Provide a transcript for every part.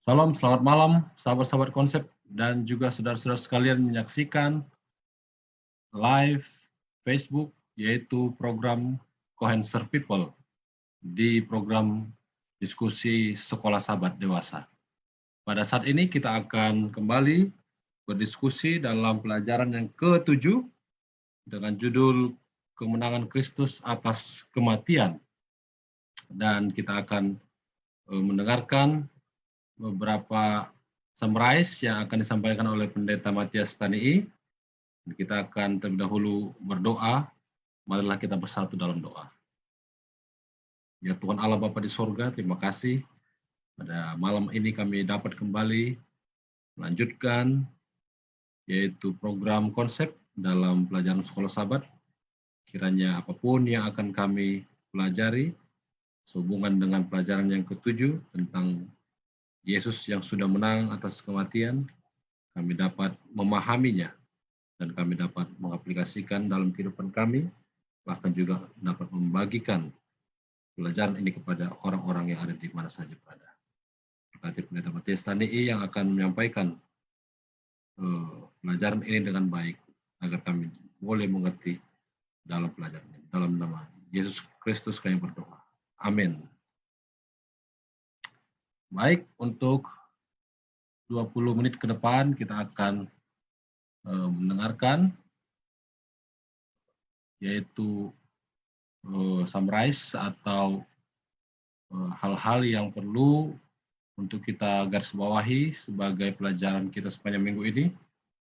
Salam, selamat malam, sahabat-sahabat konsep, dan juga saudara-saudara sekalian menyaksikan live Facebook, yaitu program Cohen Serve People di program diskusi Sekolah Sahabat Dewasa. Pada saat ini kita akan kembali berdiskusi dalam pelajaran yang ke-7 dengan judul Kemenangan Kristus atas Kematian. Dan kita akan mendengarkan beberapa summarize yang akan disampaikan oleh Pendeta Matias Tanii. Kita akan terlebih dahulu berdoa. Marilah kita bersatu dalam doa. Ya Tuhan Allah Bapa di sorga, terima kasih. Pada malam ini kami dapat kembali melanjutkan yaitu program konsep dalam pelajaran Sekolah Sahabat. Kiranya apapun yang akan kami pelajari sehubungan dengan pelajaran yang ke-7 tentang Yesus yang sudah menang atas kematian, kami dapat memahaminya dan kami dapat mengaplikasikan dalam kehidupan kami, bahkan juga dapat membagikan pelajaran ini kepada orang-orang yang ada di mana saja berada. Berkati Pendeta Matias Tanii yang akan menyampaikan pelajaran ini dengan baik, agar kami boleh mengerti dalam pelajaran ini. Dalam nama Yesus Kristus kami berdoa. Amin. Baik, untuk 20 menit ke depan kita akan mendengarkan yaitu summarize atau hal-hal yang perlu untuk kita garis bawahi sebagai pelajaran kita sepanjang minggu ini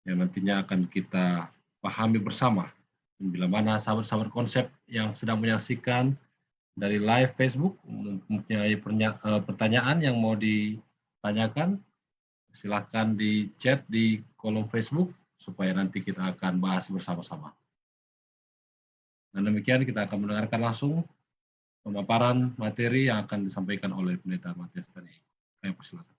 yang nantinya akan kita pahami bersama. Dan bila mana sahabat-sahabat konsep yang sedang menyaksikan dari live Facebook mempunyai pertanyaan yang mau ditanyakan, silahkan di chat di kolom Facebook supaya nanti kita akan bahas bersama-sama. Dan demikian kita akan mendengarkan langsung pemaparan materi yang akan disampaikan oleh Pendeta Matias Tanii. Saya persilakan.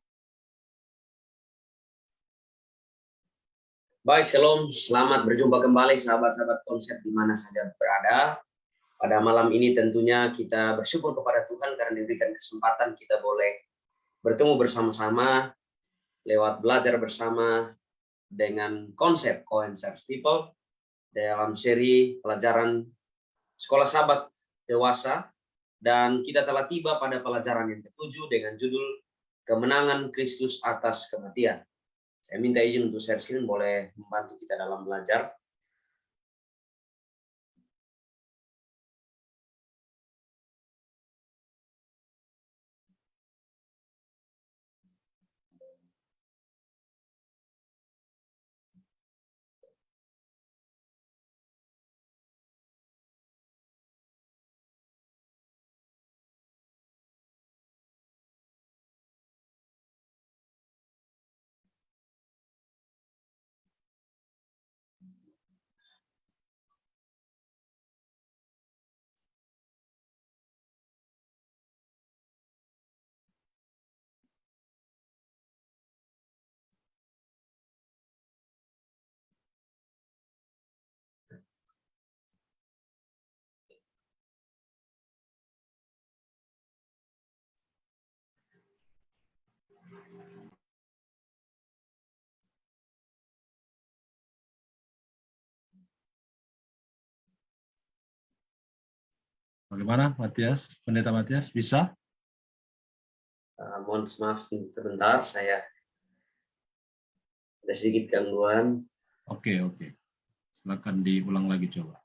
Baik, shalom. Selamat berjumpa kembali sahabat-sahabat konsep di mana saja berada. Pada malam ini tentunya kita bersyukur kepada Tuhan karena diberikan kesempatan kita boleh bertemu bersama-sama lewat belajar bersama dengan konsep Cohen Serve People dalam seri pelajaran Sekolah Sahabat Dewasa, dan kita telah tiba pada pelajaran yang ke-7 dengan judul Kemenangan Kristus atas Kematian. Saya minta izin untuk share screen, boleh membantu kita dalam belajar. Bagaimana Matias? Pendeta Matias, bisa? Mohon maaf sebentar, saya ada sedikit gangguan. Oke. Silakan diulang lagi coba.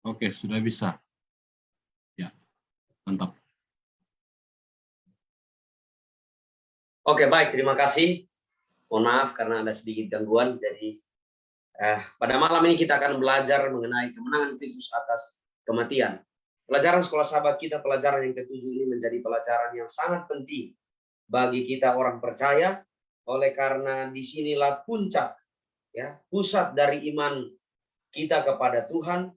Oke, sudah bisa. Ya, mantap. Oke, baik, terima kasih. Mohon maaf karena ada sedikit gangguan. Jadi pada malam ini kita akan belajar mengenai kemenangan Kristus atas kematian. Pelajaran sekolah sahabat kita, pelajaran yang ke-7 ini menjadi pelajaran yang sangat penting bagi kita orang percaya, oleh karena disinilah puncak, ya, pusat dari iman kita kepada Tuhan,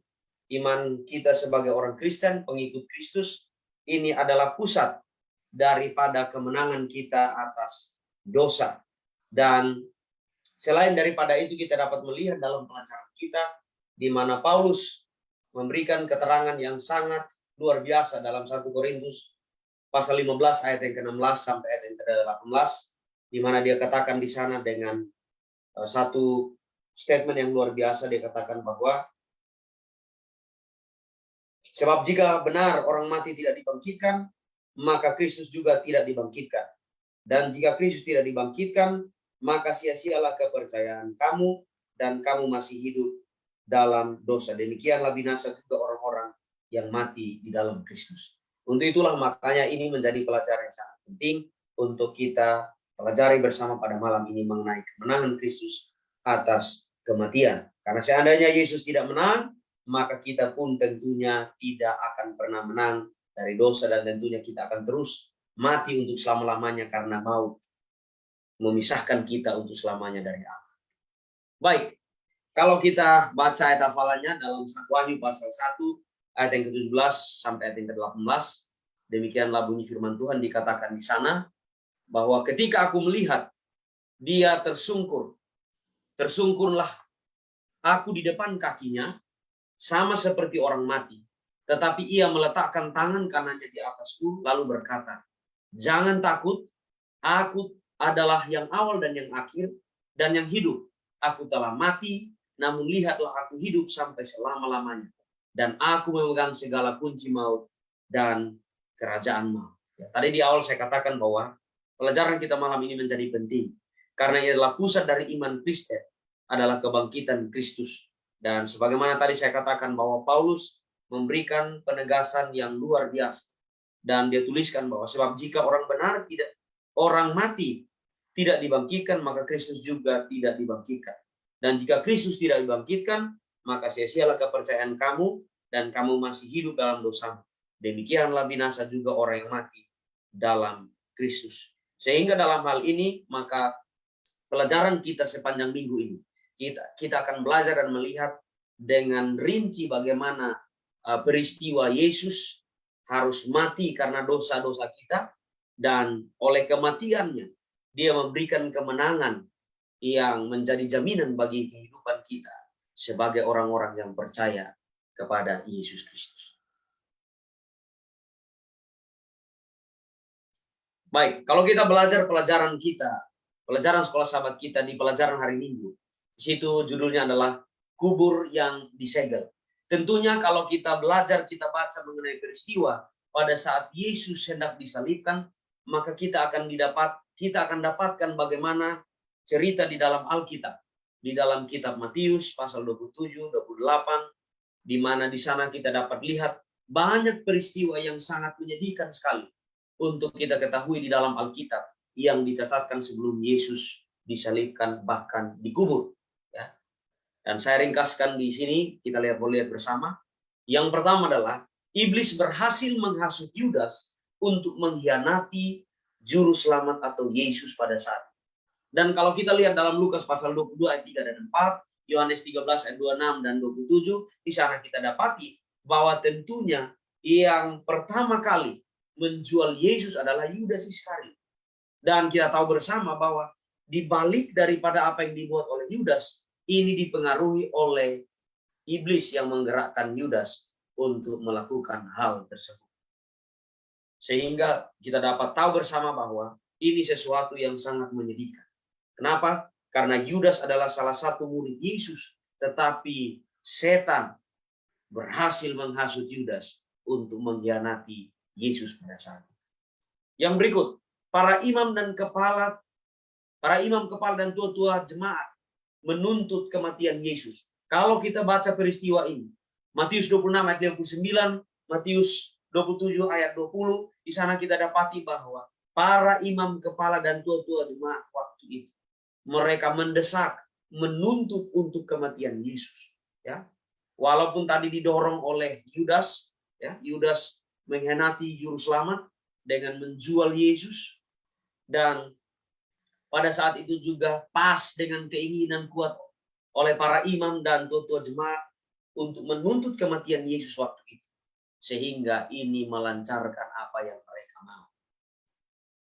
iman kita sebagai orang Kristen, pengikut Kristus. Ini adalah pusat daripada kemenangan kita atas dosa. Dan selain daripada itu, kita dapat melihat dalam pelajaran kita di mana Paulus memberikan keterangan yang sangat luar biasa dalam 1 Korintus pasal 15 ayat yang ke-16 sampai ayat yang ke-18, di mana dia katakan di sana dengan satu statement yang luar biasa. Dia katakan bahwa sebab jika benar orang mati tidak dibangkitkan, maka Kristus juga tidak dibangkitkan. Dan jika Kristus tidak dibangkitkan, maka sia-sialah kepercayaan kamu, dan kamu masih hidup dalam dosa. Demikianlah binasa juga orang-orang yang mati di dalam Kristus. Untuk itulah makanya ini menjadi pelajaran yang sangat penting untuk kita pelajari bersama pada malam ini mengenai kemenangan Kristus atas kematian. Karena seandainya Yesus tidak menang, maka kita pun tentunya tidak akan pernah menang dari dosa, dan tentunya kita akan terus mati untuk selama-lamanya karena maut memisahkan kita untuk selamanya dari Allah. Baik, kalau kita baca ayat hafalannya dalam Wahyu pasal 1 ayat yang ke-17 sampai ayat yang ke-18, demikianlah bunyi firman Tuhan. Dikatakan di sana bahwa ketika aku melihat dia tersungkurlah aku di depan kakinya sama seperti orang mati. Tetapi ia meletakkan tangan kanannya di atasku lalu berkata, jangan takut, aku adalah yang awal dan yang akhir dan yang hidup. Aku telah mati, namun lihatlah aku hidup sampai selama-lamanya. Dan aku memegang segala kunci maut dan kerajaan maut. Ya, tadi di awal saya katakan bahwa pelajaran kita malam ini menjadi penting. Karena ini adalah pusat dari iman Kristen, adalah kebangkitan Kristus. Dan sebagaimana tadi saya katakan bahwa Paulus memberikan penegasan yang luar biasa. Dan dia tuliskan bahwa sebab jika orang mati tidak dibangkitkan, maka Kristus juga tidak dibangkitkan. Dan jika Kristus tidak dibangkitkan, maka sia-sialah kepercayaan kamu, dan kamu masih hidup dalam dosa. Demikianlah binasa juga orang yang mati dalam Kristus. Sehingga dalam hal ini, maka pelajaran kita sepanjang minggu ini, kita akan belajar dan melihat dengan rinci bagaimana peristiwa Yesus harus mati karena dosa-dosa kita, dan oleh kematiannya dia memberikan kemenangan yang menjadi jaminan bagi kehidupan kita sebagai orang-orang yang percaya kepada Yesus Kristus. Baik, kalau kita belajar pelajaran sekolah sahabat kita di pelajaran hari Minggu, di situ judulnya adalah kubur yang disegel. Tentunya kalau kita belajar, kita baca mengenai peristiwa pada saat Yesus hendak disalibkan, maka kita akan dapatkan bagaimana cerita di dalam Alkitab. Di dalam kitab Matius pasal 27, 28, di mana di sana kita dapat lihat banyak peristiwa yang sangat menyedihkan sekali untuk kita ketahui di dalam Alkitab yang dicatatkan sebelum Yesus disalibkan bahkan dikubur. Ya. Dan saya ringkaskan di sini, kita boleh lihat bersama. Yang pertama adalah iblis berhasil menghasut Yudas untuk mengkhianati juru selamat atau Yesus pada saat. Dan kalau kita lihat dalam Lukas pasal 22 ayat 3 dan 4, Yohanes 13 ayat 26 dan 27, di sana kita dapati bahwa tentunya yang pertama kali menjual Yesus adalah Yudas Iskariot. Dan kita tahu bersama bahwa di balik daripada apa yang dibuat oleh Yudas, ini dipengaruhi oleh iblis yang menggerakkan Yudas untuk melakukan hal tersebut. Sehingga kita dapat tahu bersama bahwa ini sesuatu yang sangat menyedihkan. Kenapa? Karena Yudas adalah salah satu murid Yesus, tetapi setan berhasil menghasut Yudas untuk mengkhianati Yesus pada saat itu. Yang berikut, para imam kepala dan tua-tua jemaat menuntut kematian Yesus. Kalau kita baca peristiwa ini, Matius 26 ayat 59, Matius 27 ayat 20, di sana kita dapati bahwa para imam kepala dan tua-tua jemaat waktu itu mereka mendesak, menuntut untuk kematian Yesus. Ya, walaupun tadi didorong oleh Yudas, ya, Yudas mengkhianati juru selamat dengan menjual Yesus, dan pada saat itu juga pas dengan keinginan kuat oleh para imam dan tua-tua jemaat untuk menuntut kematian Yesus waktu itu, sehingga ini melancarkan apa yang mereka mau.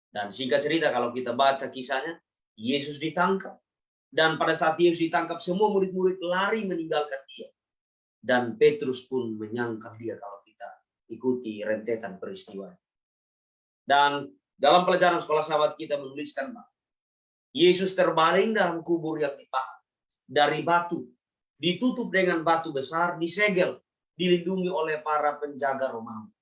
Dan singkat cerita, kalau kita baca kisahnya, Yesus ditangkap. Dan pada saat Yesus ditangkap, semua murid-murid lari meninggalkan dia. Dan Petrus pun menyangkal dia kalau kita ikuti rentetan peristiwa. Dan dalam pelajaran sekolah sahabat kita menuliskan bahwa Yesus terbaring dalam kubur yang dipahat dari batu, ditutup dengan batu besar, disegel, dilindungi oleh para penjaga Romawi.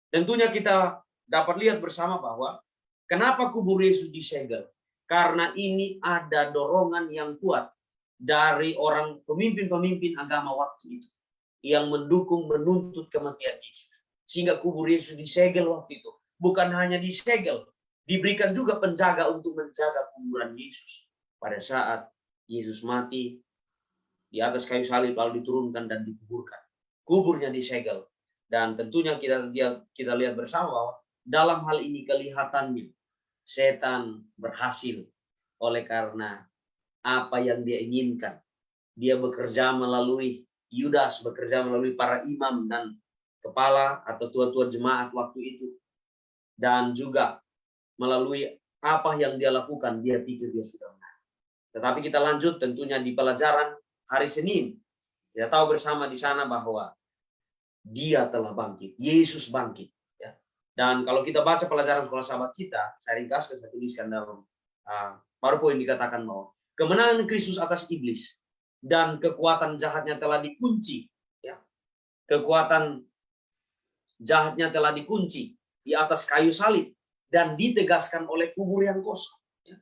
Tentunya kita dapat lihat bersama bahwa kenapa kubur Yesus disegel? Karena ini ada dorongan yang kuat dari orang pemimpin-pemimpin agama waktu itu yang mendukung menuntut kematian Yesus. Sehingga kubur Yesus disegel waktu itu. Bukan hanya disegel, diberikan juga penjaga untuk menjaga kuburan Yesus. Pada saat Yesus mati di atas kayu salib lalu diturunkan dan dikuburkan. Kuburnya disegel. Dan tentunya kita lihat bersama bahwa dalam hal ini kelihatannya setan berhasil oleh karena apa yang dia inginkan. Dia bekerja melalui Yudas, bekerja melalui para imam dan kepala atau tua-tua jemaat waktu itu. Dan juga melalui apa yang dia lakukan, dia pikir dia sudah menang. Tetapi kita lanjut tentunya di pelajaran hari Senin. Kita tahu bersama di sana bahwa dia telah bangkit, Yesus bangkit. Ya. Dan kalau kita baca pelajaran sekolah sahabat kita, saya ringkaskan, saya tuliskan dalam PowerPoint, dikatakan bahwa kemenangan Kristus atas iblis dan kekuatan jahatnya telah dikunci. Ya. Kekuatan jahatnya telah dikunci di atas kayu salib dan ditegaskan oleh kubur yang kosong. Ya.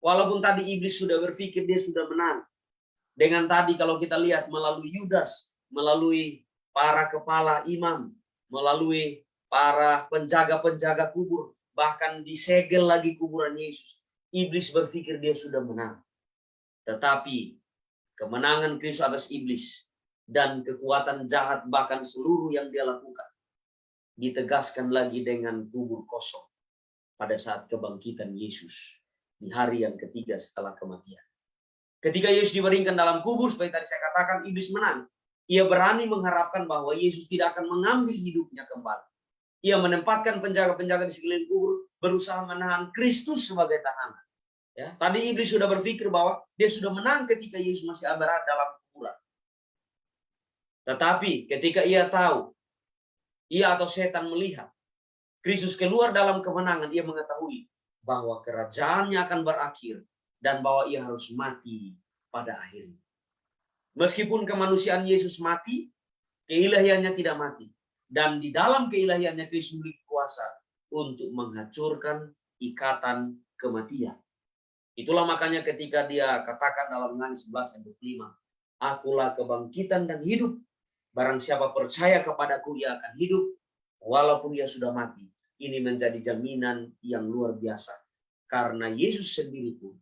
Walaupun tadi iblis sudah berpikir dia sudah menang. Dengan tadi kalau kita lihat melalui Yudas, melalui para kepala imam, melalui para penjaga-penjaga kubur, bahkan disegel lagi kuburan Yesus. Iblis berpikir dia sudah menang. Tetapi kemenangan Kristus atas iblis dan kekuatan jahat bahkan seluruh yang dia lakukan ditegaskan lagi dengan kubur kosong pada saat kebangkitan Yesus di hari yang ketiga setelah kematian. Ketika Yesus dibaringkan dalam kubur, seperti tadi saya katakan, iblis menang. Ia berani mengharapkan bahwa Yesus tidak akan mengambil hidupnya kembali. Ia menempatkan penjaga-penjaga di sekeliling kubur, berusaha menahan Kristus sebagai tahanan. Ya, tadi iblis sudah berpikir bahwa dia sudah menang ketika Yesus masih berada dalam kuburan. Tetapi ketika ia tahu, ia atau setan melihat Kristus keluar dalam kemenangan, ia mengetahui bahwa kerajaannya akan berakhir dan bahwa ia harus mati pada akhirnya. Meskipun kemanusiaan Yesus mati, keilahiannya tidak mati. Dan di dalam keilahiannya Kristus memiliki kuasa untuk menghancurkan ikatan kematian. Itulah makanya ketika dia katakan dalam Yohanes 11 ayat 25, akulah kebangkitan dan hidup. Barang siapa percaya kepadaku, ia akan hidup walaupun ia sudah mati. Ini menjadi jaminan yang luar biasa. Karena Yesus sendiri pun,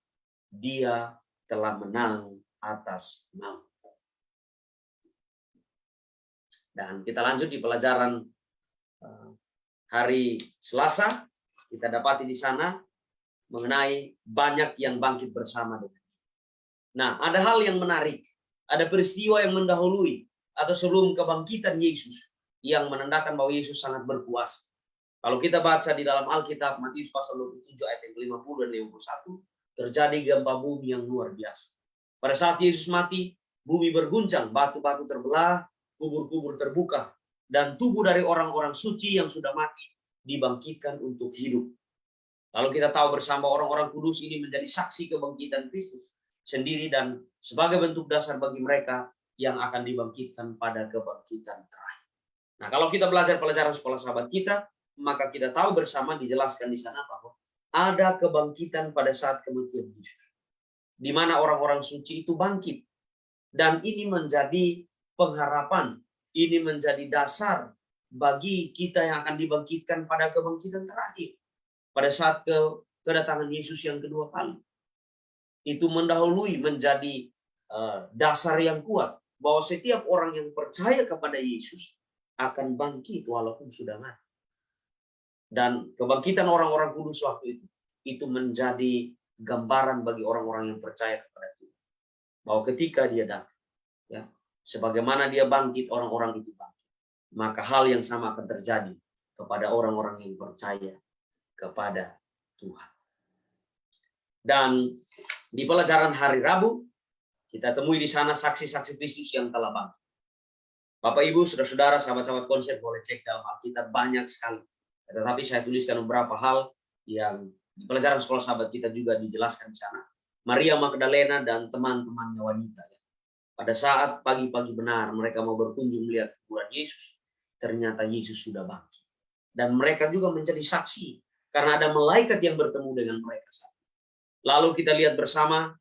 dia telah menang atas maut. Dan kita lanjut di pelajaran hari Selasa. Kita dapati di sana mengenai banyak yang bangkit bersama dengan. Nah, ada hal yang menarik. Ada peristiwa yang mendahului atau sebelum kebangkitan Yesus yang menandakan bahwa Yesus sangat berkuasa. Kalau kita baca di dalam Alkitab, Matius pasal 27 ayat 50 dan 51, terjadi gempa bumi yang luar biasa. Pada saat Yesus mati, bumi berguncang, batu-batu terbelah, kubur-kubur terbuka, dan tubuh dari orang-orang suci yang sudah mati dibangkitkan untuk hidup. Lalu kita tahu bersama orang-orang kudus ini menjadi saksi kebangkitan Kristus sendiri dan sebagai bentuk dasar bagi mereka yang akan dibangkitkan pada kebangkitan terakhir. Nah, kalau kita belajar pelajaran sekolah sahabat kita, maka kita tahu bersama dijelaskan di sana bahwa ada kebangkitan pada saat kematian Yesus, di mana orang-orang suci itu bangkit. Dan ini menjadi pengharapan, ini menjadi dasar bagi kita yang akan dibangkitkan pada kebangkitan terakhir, pada saat kedatangan Yesus yang kedua kali. itu mendahului menjadi dasar yang kuat bahwa setiap orang yang percaya kepada Yesus akan bangkit walaupun sudah mati. Dan kebangkitan orang-orang kudus waktu itu menjadi gambaran bagi orang-orang yang percaya kepada Tuhan. Bahwa ketika dia datang, ya, sebagaimana dia bangkit, orang-orang itu bangkit. Maka hal yang sama akan terjadi kepada orang-orang yang percaya kepada Tuhan. Dan di pelajaran hari Rabu, kita temui di sana saksi-saksi Kristus yang telah bangkit. Bapak, Ibu, saudara-saudara, sahabat-sahabat konsep boleh cek dalam Alkitab banyak sekali. Tetapi saya tuliskan beberapa hal yang di pelajaran sekolah sahabat kita juga dijelaskan di sana. Maria Magdalena dan teman-temannya wanita. Pada saat pagi-pagi benar mereka mau berkunjung melihat kuburan Yesus, ternyata Yesus sudah bangkit. Dan mereka juga menjadi saksi karena ada malaikat yang bertemu dengan mereka. Lalu kita lihat bersama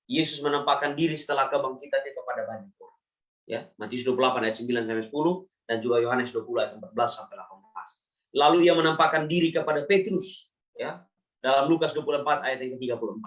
Yesus menampakkan diri setelah kebangkitannya kepada banyak orang. Ya, Matius 28 ayat 9 sampai 10 dan juga Yohanes 20 ayat 14 sampai 18. Lalu ia menampakkan diri kepada Petrus, ya, dalam Lukas 24 ayat yang ke-34.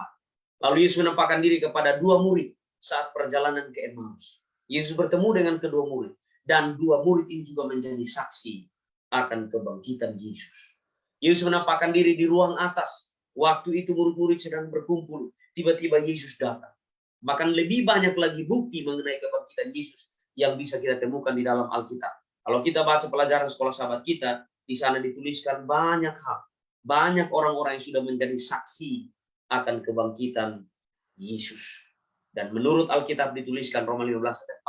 Lalu Yesus menampakkan diri kepada dua murid saat perjalanan ke Emmaus. Yesus bertemu dengan kedua murid dan dua murid ini juga menjadi saksi akan kebangkitan Yesus. Yesus menampakkan diri di ruang atas. Waktu itu murid-murid sedang berkumpul, tiba-tiba Yesus datang. Bahkan lebih banyak lagi bukti mengenai kebangkitan Yesus yang bisa kita temukan di dalam Alkitab. Kalau kita baca pelajaran sekolah sahabat kita, di sana dituliskan banyak hal. Banyak orang-orang yang sudah menjadi saksi akan kebangkitan Yesus. Dan menurut Alkitab dituliskan Roma 15 ayat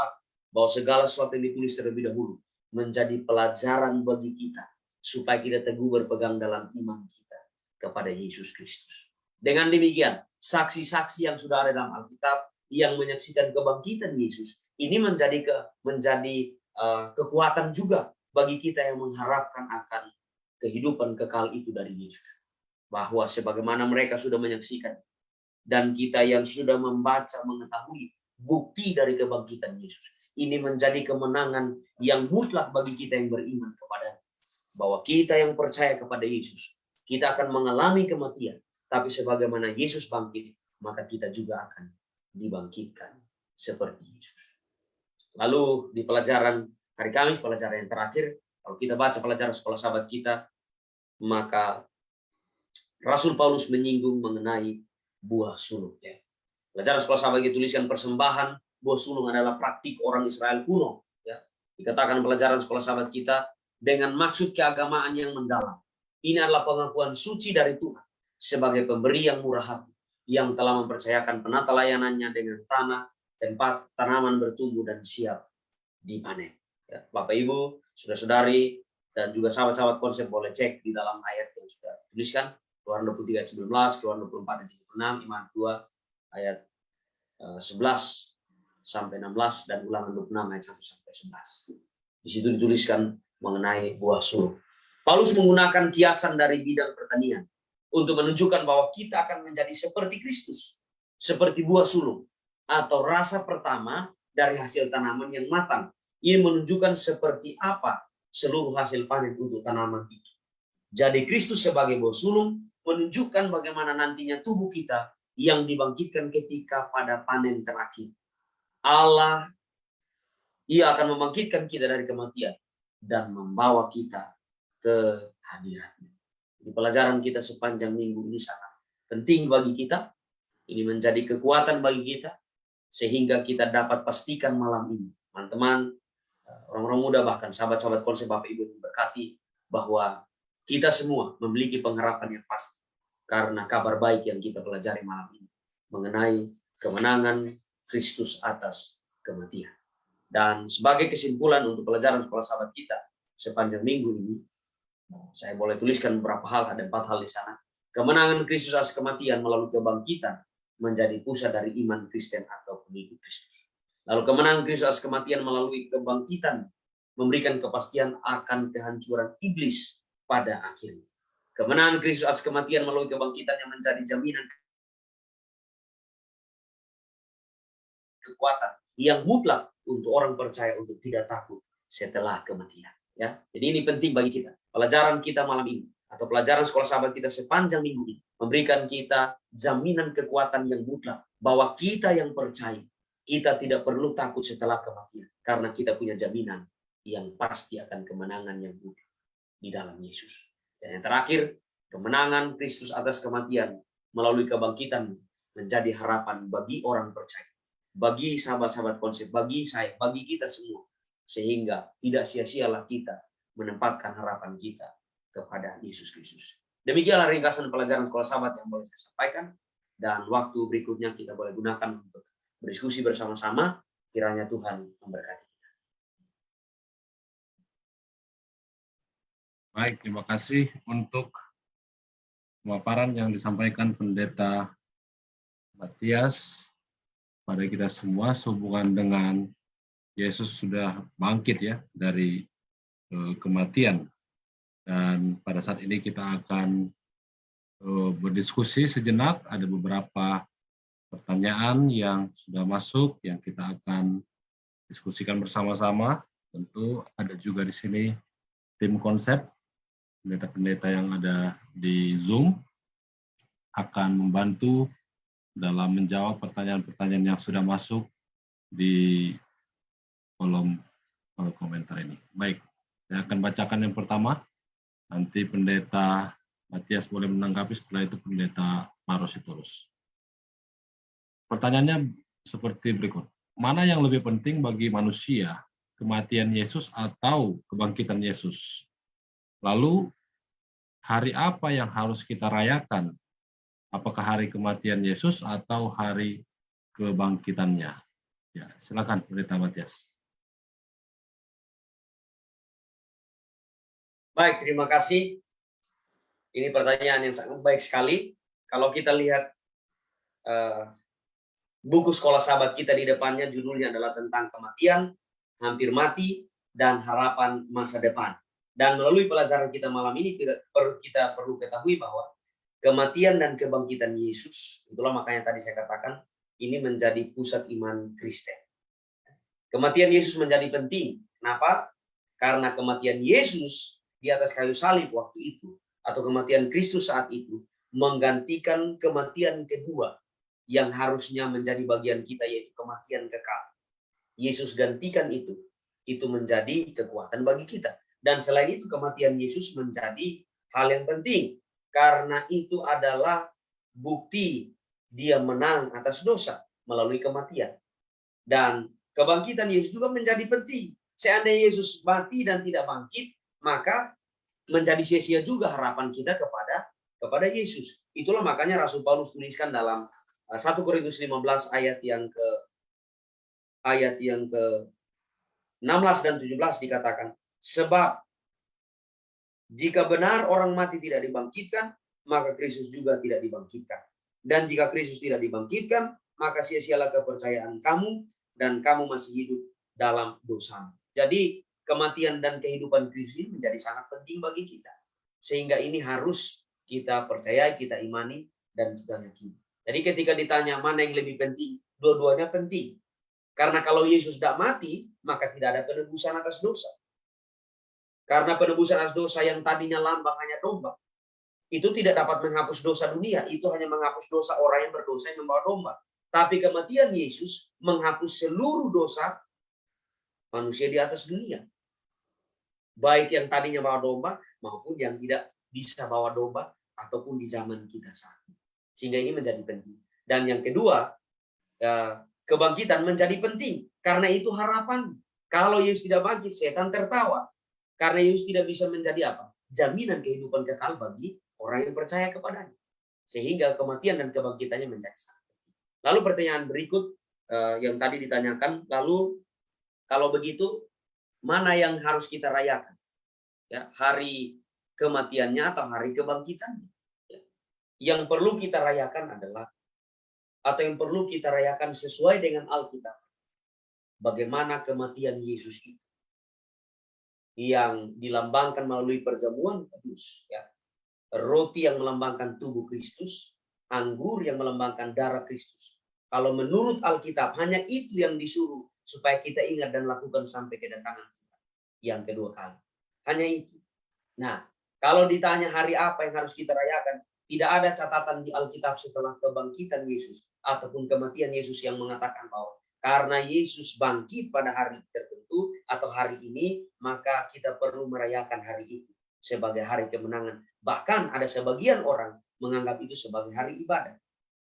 4 bahwa segala sesuatu yang ditulis terlebih dahulu menjadi pelajaran bagi kita supaya kita teguh berpegang dalam iman kita kepada Yesus Kristus. Dengan demikian, saksi-saksi yang sudah ada dalam Alkitab yang menyaksikan kebangkitan Yesus ini menjadi kekuatan juga bagi kita yang mengharapkan akan kehidupan kekal itu dari Yesus. Bahwa sebagaimana mereka sudah menyaksikan dan kita yang sudah membaca mengetahui bukti dari kebangkitan Yesus. Ini menjadi kemenangan yang mutlak bagi kita yang beriman kepada bahwa kita yang percaya kepada Yesus, kita akan mengalami kematian. Tapi sebagaimana Yesus bangkit, maka kita juga akan dibangkitkan seperti Yesus. Lalu di pelajaran hari Kamis, pelajaran yang terakhir, kalau kita baca pelajaran sekolah sahabat kita, maka Rasul Paulus menyinggung mengenai buah sulung. Ya. Pelajaran sekolah sahabat kita tuliskan persembahan buah sulung adalah praktik orang Israel kuno. Ya. Dikatakan pelajaran sekolah sahabat kita dengan maksud keagamaan yang mendalam. Ini adalah pengakuan suci dari Tuhan sebagai pemberi yang murah hati, yang telah mempercayakan penata layanannya dengan tanah, tempat tanaman bertumbuh dan siap dipanen. Ya, Bapak, Ibu, saudara-saudari, dan juga sahabat-sahabat konsep boleh cek di dalam ayat yang sudah tuliskan. Keluaran 23 ayat 19, Keluaran 24 ayat 36, Imamat 2 ayat 11 sampai 16, dan Ulangan 26 ayat 1 sampai 11. Di situ dituliskan mengenai buah sulung. Paulus menggunakan kiasan dari bidang pertanian untuk menunjukkan bahwa kita akan menjadi seperti Kristus, seperti buah sulung, atau rasa pertama dari hasil tanaman yang matang. Ini menunjukkan seperti apa seluruh hasil panen untuk tanaman itu. Jadi Kristus sebagai buah sulung menunjukkan bagaimana nantinya tubuh kita yang dibangkitkan ketika pada panen terakhir. Allah, Ia akan membangkitkan kita dari kematian dan membawa kita ke hadirat-Nya. Di pelajaran kita sepanjang minggu ini sangat penting bagi kita. Ini menjadi kekuatan bagi kita sehingga kita dapat pastikan malam ini, teman-teman, orang-orang muda, bahkan sahabat-sahabat konsep Bapak Ibu diberkati, bahwa kita semua memiliki pengharapan yang pasti karena kabar baik yang kita pelajari malam ini mengenai kemenangan Kristus atas kematian. Dan sebagai kesimpulan untuk pelajaran sekolah sahabat kita sepanjang minggu ini, saya boleh tuliskan beberapa hal, ada 4 hal di sana. Kemenangan Kristus atas kematian melalui kebangkitan menjadi pusat dari iman Kristen atau pengikut Kristus. Lalu kemenangan Kristus atas kematian melalui kebangkitan memberikan kepastian akan kehancuran iblis pada akhirnya. Kemenangan Kristus atas kematian melalui kebangkitan yang menjadi jaminan kekuatan yang mutlak untuk orang percaya untuk tidak takut setelah kematian. Ya, jadi ini penting bagi kita. Pelajaran kita malam ini atau pelajaran sekolah sahabat kita sepanjang minggu ini memberikan kita jaminan kekuatan yang mutlak bahwa kita yang percaya, kita tidak perlu takut setelah kematian karena kita punya jaminan yang pasti akan kemenangan yang mutlak di dalam Yesus. Dan yang terakhir, kemenangan Kristus atas kematian melalui kebangkitan menjadi harapan bagi orang percaya, bagi sahabat-sahabat konsep, bagi saya, bagi kita semua, sehingga tidak sia-sialah kita menempatkan harapan kita kepada Yesus Kristus. Demikianlah ringkasan pelajaran sekolah sahabat yang boleh saya sampaikan, dan waktu berikutnya kita boleh gunakan untuk berdiskusi bersama-sama. Kiranya Tuhan memberkati. Baik, terima kasih untuk pemaparan yang disampaikan Pendeta Matias pada kita semua sehubungan dengan Yesus sudah bangkit ya dari kematian. Dan pada saat ini kita akan berdiskusi sejenak. Ada beberapa pertanyaan yang sudah masuk yang kita akan diskusikan bersama-sama. Tentu ada juga di sini tim konsep, pendeta-pendeta yang ada di Zoom akan membantu dalam menjawab pertanyaan-pertanyaan yang sudah masuk di kolom komentar ini. Baik, saya akan bacakan yang pertama. Nanti Pendeta Matias boleh menanggapi, setelah itu Pendeta Marositorus. Pertanyaannya seperti berikut. Mana yang lebih penting bagi manusia, kematian Yesus atau kebangkitan Yesus? Lalu, hari apa yang harus kita rayakan? Apakah hari kematian Yesus atau hari kebangkitannya? Ya, silakan Pendeta Matias. Baik, terima kasih. Ini pertanyaan yang sangat baik sekali. Kalau kita lihat buku sekolah sahabat kita di depannya, judulnya adalah tentang kematian, hampir mati, dan harapan masa depan. Dan melalui pelajaran kita malam ini, kita perlu ketahui bahwa kematian dan kebangkitan Yesus, itulah makanya tadi saya katakan, ini menjadi pusat iman Kristen. Kematian Yesus menjadi penting. Kenapa? Karena kematian Yesus di atas kayu salib waktu itu, atau kematian Kristus saat itu, menggantikan kematian kedua yang harusnya menjadi bagian kita, yaitu kematian kekal. Yesus gantikan itu menjadi kekuatan bagi kita. Dan selain itu, kematian Yesus menjadi hal yang penting, karena itu adalah bukti dia menang atas dosa melalui kematian. Dan kebangkitan Yesus juga menjadi penting. Seandainya Yesus mati dan tidak bangkit, maka menjadi sia-sia juga harapan kita kepada Yesus. Itulah makanya Rasul Paulus tuliskan dalam 1 Korintus 15 ayat yang ke 16 dan 17 dikatakan, sebab jika benar orang mati tidak dibangkitkan, maka Kristus juga tidak dibangkitkan. Dan jika Kristus tidak dibangkitkan, maka sia-sialah kepercayaan kamu, dan kamu masih hidup dalam dosa. Jadi kematian dan kehidupan Kristus ini menjadi sangat penting bagi kita. Sehingga ini harus kita percayai, kita imani, dan kita yakini. Jadi ketika ditanya mana yang lebih penting, dua-duanya penting. Karena kalau Yesus tidak mati, maka tidak ada penebusan atas dosa. Karena penebusan atas dosa yang tadinya lambang hanya domba, itu tidak dapat menghapus dosa dunia. Itu hanya menghapus dosa orang yang berdosa yang membawa domba. Tapi kematian Yesus menghapus seluruh dosa manusia di atas dunia. Baik yang tadinya bawa domba, maupun yang tidak bisa bawa domba, ataupun di zaman kita saat ini. Sehingga ini menjadi penting. Dan yang kedua, kebangkitan menjadi penting. Karena itu harapan. Kalau Yesus tidak bangkit, setan tertawa. Karena Yesus tidak bisa menjadi apa? Jaminan kehidupan kekal bagi orang yang percaya kepadanya. Sehingga kematian dan kebangkitannya menjadi sangat penting. Lalu pertanyaan berikut yang tadi ditanyakan, lalu kalau begitu, mana yang harus kita rayakan? Ya, hari kematiannya atau hari kebangkitannya? Ya. Yang perlu kita rayakan adalah, atau yang perlu kita rayakan sesuai dengan Alkitab, bagaimana kematian Yesus itu yang dilambangkan melalui perjamuan kudus, ya. Roti yang melambangkan tubuh Kristus, anggur yang melambangkan darah Kristus. Kalau menurut Alkitab, hanya itu yang disuruh supaya kita ingat dan lakukan sampai kedatangan kita yang kedua kali. Hanya itu. Nah, kalau ditanya hari apa yang harus kita rayakan, tidak ada catatan di Alkitab setelah kebangkitan Yesus ataupun kematian Yesus yang mengatakan bahwa karena Yesus bangkit pada hari tertentu atau hari ini, maka kita perlu merayakan hari itu sebagai hari kemenangan. Bahkan ada sebagian orang menganggap itu sebagai hari ibadah.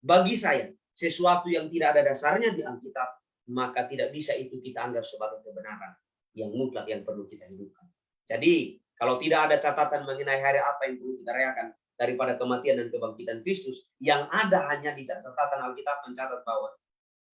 Bagi saya, sesuatu yang tidak ada dasarnya di Alkitab, maka tidak bisa itu kita anggap sebagai kebenaran yang mutlak yang perlu kita hidupkan. Jadi, kalau tidak ada catatan mengenai hari apa yang perlu kita rayakan daripada kematian dan kebangkitan Kristus, yang ada hanya di catatan Alkitab mencatat bahwa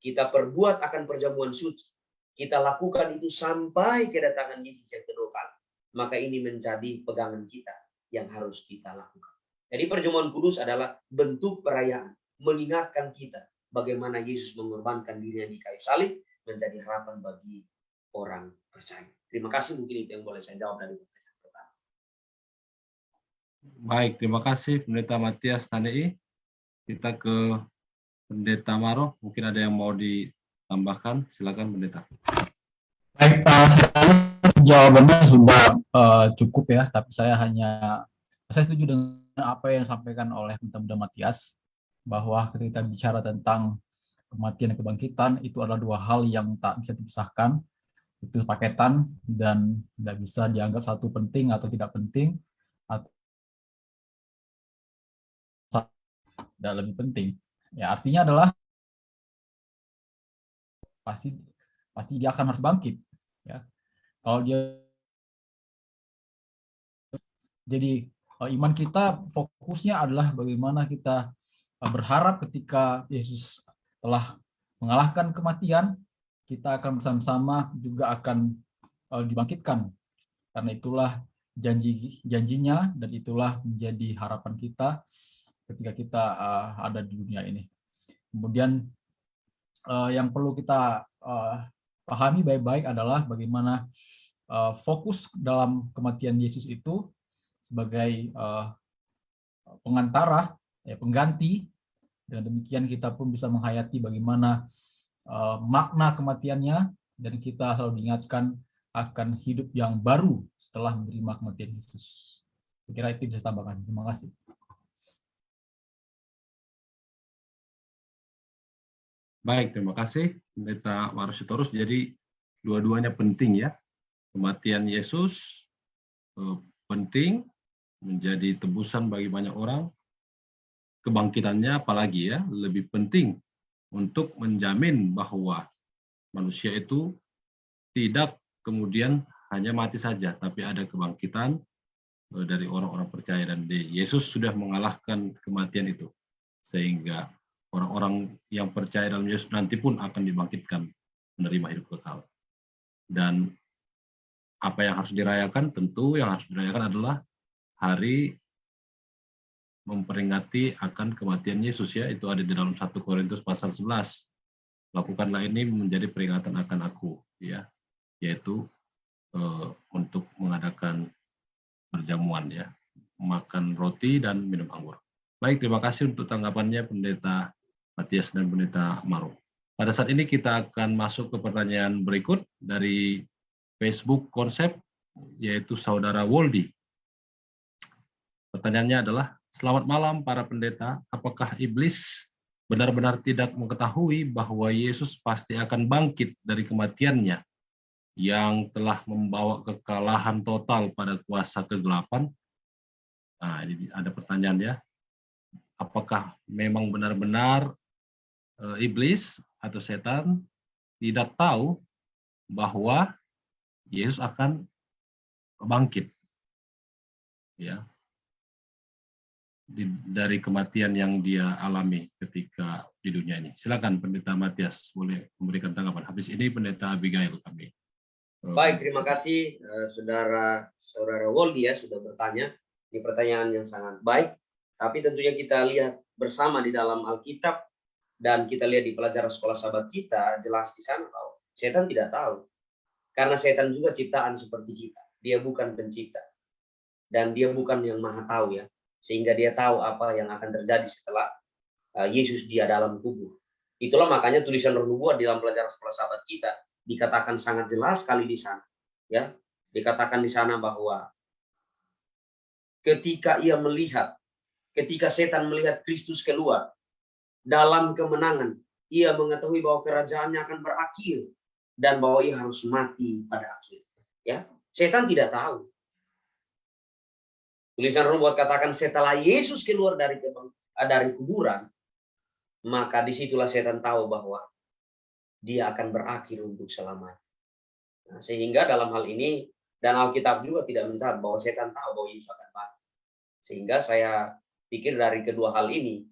kita perbuat akan perjamuan suci, kita lakukan itu sampai kedatangan Yesus yang kedua kali, maka ini menjadi pegangan kita yang harus kita lakukan. Jadi perjamuan kudus adalah bentuk perayaan, mengingatkan kita bagaimana Yesus mengorbankan dirinya di kayu salib menjadi harapan bagi orang percaya. Terima kasih, mungkin itu yang boleh saya jawab dari pertanyaan pertama. Baik, terima kasih Pendeta Matias Tanei. Kita ke Pendeta Maro, mungkin ada yang mau ditambahkan, silakan Pendeta. Baik, jawabannya sudah cukup ya, tapi saya setuju dengan apa yang disampaikan oleh Pendeta Matias, bahwa ketika bicara tentang kematian dan kebangkitan, itu adalah dua hal yang tak bisa dipisahkan, itu paketan dan tidak bisa dianggap satu penting atau tidak penting, atau tidak lebih penting. Ya, artinya adalah pasti dia akan harus bangkit. Ya, kalau dia jadi iman kita fokusnya adalah bagaimana kita berharap ketika Yesus telah mengalahkan kematian, kita akan bersama-sama juga akan dibangkitkan. Karena itulah janjinya dan itulah menjadi harapan kita ketika kita ada di dunia ini. Kemudian yang perlu kita pahami baik-baik adalah bagaimana fokus dalam kematian Yesus itu sebagai pengantara, pengganti. Dengan demikian kita pun bisa menghayati bagaimana makna kematiannya, dan kita selalu diingatkan akan hidup yang baru setelah menerima kematian Yesus. Saya kira itu bisa tambahkan. Terima kasih. Baik, terima kasih Pendeta Marusitorus. Jadi dua-duanya penting ya. Kematian Yesus penting menjadi tebusan bagi banyak orang. Kebangkitannya apalagi ya, lebih penting untuk menjamin bahwa manusia itu tidak kemudian hanya mati saja, tapi ada kebangkitan dari orang-orang percaya, dan Yesus sudah mengalahkan kematian itu. Sehingga orang-orang yang percaya dalam Yesus nanti pun akan dibangkitkan menerima hidup kekal. Dan apa yang harus dirayakan? Tentu yang harus dirayakan adalah hari memperingati akan kematian Yesus ya. Itu ada di dalam 1 Korintus pasal 11. Lakukanlah ini menjadi peringatan akan aku ya, yaitu untuk mengadakan perjamuan ya, makan roti dan minum anggur. Baik, terima kasih untuk tanggapannya Pendeta Matias dan Pendeta Maro. Pada saat ini kita akan masuk ke pertanyaan berikut dari Facebook Konsep, yaitu Saudara Woldi. Pertanyaannya adalah, selamat malam para pendeta, apakah iblis benar-benar tidak mengetahui bahwa Yesus pasti akan bangkit dari kematiannya yang telah membawa kekalahan total pada kuasa kegelapan? Nah, ini ada pertanyaan ya. Apakah memang benar-benar iblis atau setan tidak tahu bahwa Yesus akan bangkit ya dari kematian yang dia alami ketika di dunia ini? Silakan Pendeta Matias boleh memberikan tanggapan. Habis ini Pendeta Abigail kami. Baik, terima kasih saudara Woldi ya sudah bertanya. Ini pertanyaan yang sangat baik. Tapi tentunya kita lihat bersama di dalam Alkitab dan kita lihat di pelajaran sekolah sahabat kita, jelas di sana bahwa setan tidak tahu. Karena setan juga ciptaan seperti kita. Dia bukan pencipta. Dan dia bukan yang maha tahu ya. Sehingga dia tahu apa yang akan terjadi setelah Yesus dia dalam kubur. Itulah makanya tulisan Roh Nubuat di dalam pelajaran sekolah sahabat kita dikatakan sangat jelas sekali di sana. Ya, dikatakan di sana bahwa ketika ia melihat ketika setan melihat Kristus keluar dalam kemenangan, ia mengetahui bahwa kerajaannya akan berakhir dan bahwa ia harus mati pada akhir. Ya, setan tidak tahu. Tulisan Roh katakan setelah Yesus keluar dari kuburan, maka disitulah setan tahu bahwa dia akan berakhir untuk selamanya. Nah, sehingga dalam hal ini, dan Alkitab juga tidak mencatat bahwa setan tahu bahwa Yesus akan bangkit. Sehingga saya pikir dari kedua hal ini,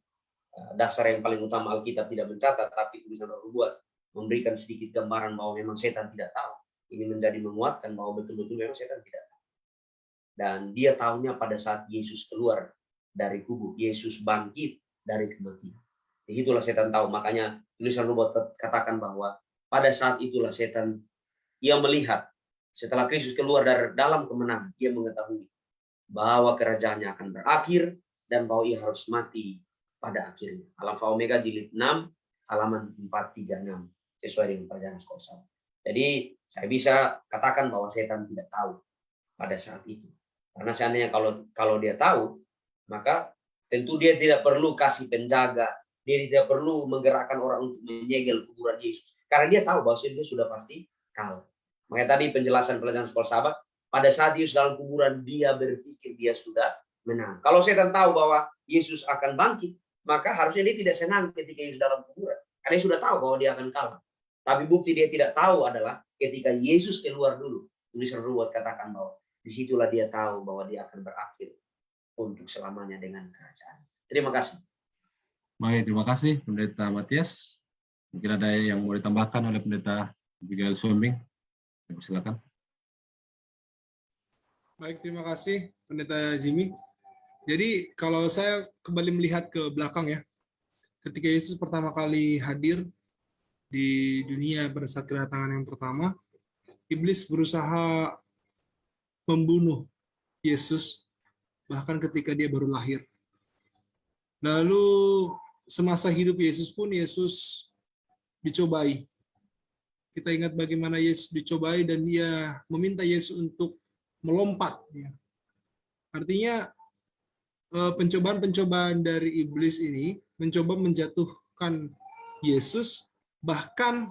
dasar yang paling utama Alkitab tidak mencatat, tapi tulisan Roh memberikan sedikit gambaran bahwa memang setan tidak tahu. Ini menjadi menguatkan bahwa betul-betul memang setan tidak tahu. Dan dia tahunya pada saat Yesus keluar dari kubur, Yesus bangkit dari kematian. Disitulah setan tahu. Makanya tulisan Roh katakan bahwa pada saat itulah setan, ia melihat setelah Kristus keluar dari dalam kemenangan, dia mengetahui bahwa kerajaannya akan berakhir dan bahwa ia harus mati pada akhirnya. Alfa Omega jilid 6 halaman 436 sesuai dengan perjanjian sekolah. Jadi saya bisa katakan bahwa setan tidak tahu pada saat itu. Karena seandainya kalau dia tahu, maka tentu dia tidak perlu kasih penjaga, dia tidak perlu menggerakkan orang untuk menyegel kuburan Yesus. Karena dia tahu bahwa dia sudah pasti kalah. Makanya tadi penjelasan pelajaran sekolah sahabat, pada saat Yesus dalam kuburan, dia berpikir dia sudah menang. Kalau setan tahu bahwa Yesus akan bangkit, maka harusnya dia tidak senang ketika Yesus dalam kuburan. Karena dia sudah tahu bahwa dia akan kalah. Tapi bukti dia tidak tahu adalah ketika Yesus keluar dulu. Tulisan Roh katakan bahwa disitulah dia tahu bahwa dia akan berakhir untuk selamanya dengan kerajaan. Terima kasih. Baik, terima kasih Pendeta Matias. Mungkin ada yang mau ditambahkan oleh Pendeta Abigail Sumbing. Silakan. Baik, terima kasih Pendeta Jimmy. Jadi kalau saya kembali melihat ke belakang ya, ketika Yesus pertama kali hadir di dunia pada saat kedatangan yang pertama, iblis berusaha membunuh Yesus bahkan ketika dia baru lahir. Lalu semasa hidup Yesus pun Yesus dicobai. Kita ingat bagaimana Yesus dicobai dan dia meminta Yesus untuk melompat. Artinya pencobaan-pencobaan dari iblis ini mencoba menjatuhkan Yesus, bahkan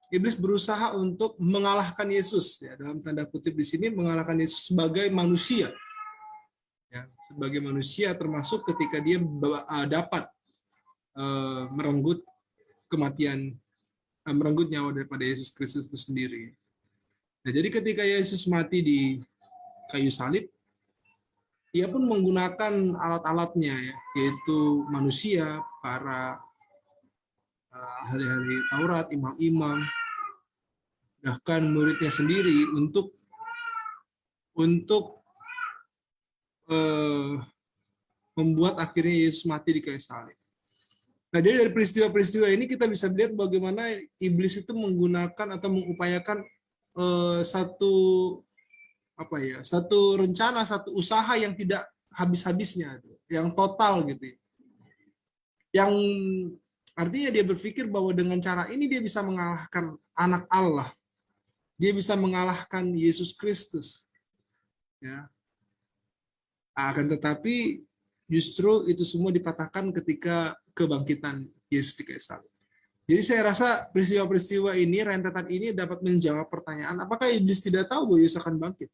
iblis berusaha untuk mengalahkan Yesus, ya, dalam tanda kutip di sini mengalahkan Yesus sebagai manusia, ya, sebagai manusia termasuk ketika dia dapat merenggut kematian, merenggut nyawa daripada Yesus Kristus itu sendiri. Nah, jadi ketika Yesus mati di kayu salib, ia pun menggunakan alat-alatnya, ya, yaitu manusia, para ahli-ahli Taurat, imam-imam, bahkan muridnya sendiri untuk membuat akhirnya Yesus mati di kayu salib. Nah, jadi dari peristiwa-peristiwa ini kita bisa lihat bagaimana iblis itu menggunakan atau mengupayakan satu rencana, satu usaha yang tidak habis-habisnya, yang total gitu. Yang artinya dia berpikir bahwa dengan cara ini dia bisa mengalahkan anak Allah. Dia bisa mengalahkan Yesus Kristus. Ya. Akan tetapi justru itu semua dipatahkan ketika kebangkitan Yesus di kayu salib. Jadi saya rasa peristiwa-peristiwa ini, rentetan ini dapat menjawab pertanyaan, apakah iblis tidak tahu bahwa Yesus akan bangkit?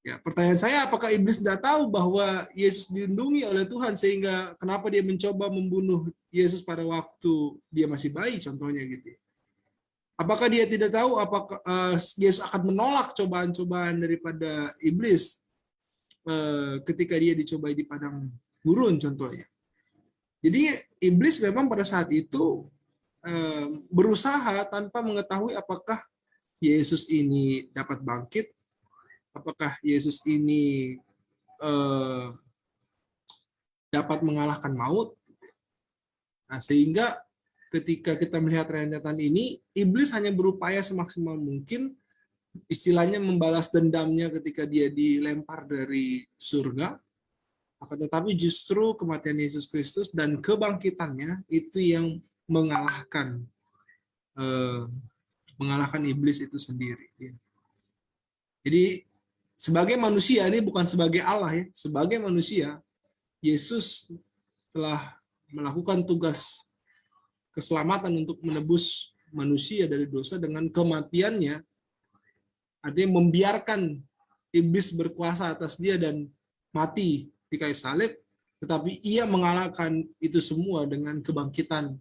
Ya, pertanyaan saya, apakah iblis tidak tahu bahwa Yesus dilindungi oleh Tuhan sehingga kenapa dia mencoba membunuh Yesus pada waktu dia masih bayi, contohnya gitu. Apakah dia tidak tahu apakah Yesus akan menolak cobaan-cobaan daripada iblis ketika dia dicobai di padang gurun, contohnya. Jadi iblis memang pada saat itu berusaha tanpa mengetahui apakah Yesus ini dapat bangkit, apakah Yesus ini dapat mengalahkan maut. Nah, sehingga ketika kita melihat rentetan ini, iblis hanya berupaya semaksimal mungkin, istilahnya membalas dendamnya ketika dia dilempar dari surga, akan tetapi justru kematian Yesus Kristus dan kebangkitannya itu yang mengalahkan iblis itu sendiri. Jadi sebagai manusia, ini bukan sebagai Allah ya, sebagai manusia, Yesus telah melakukan tugas keselamatan untuk menebus manusia dari dosa dengan kematiannya, artinya membiarkan iblis berkuasa atas dia dan mati di kayu salib, tetapi ia mengalahkan itu semua dengan kebangkitan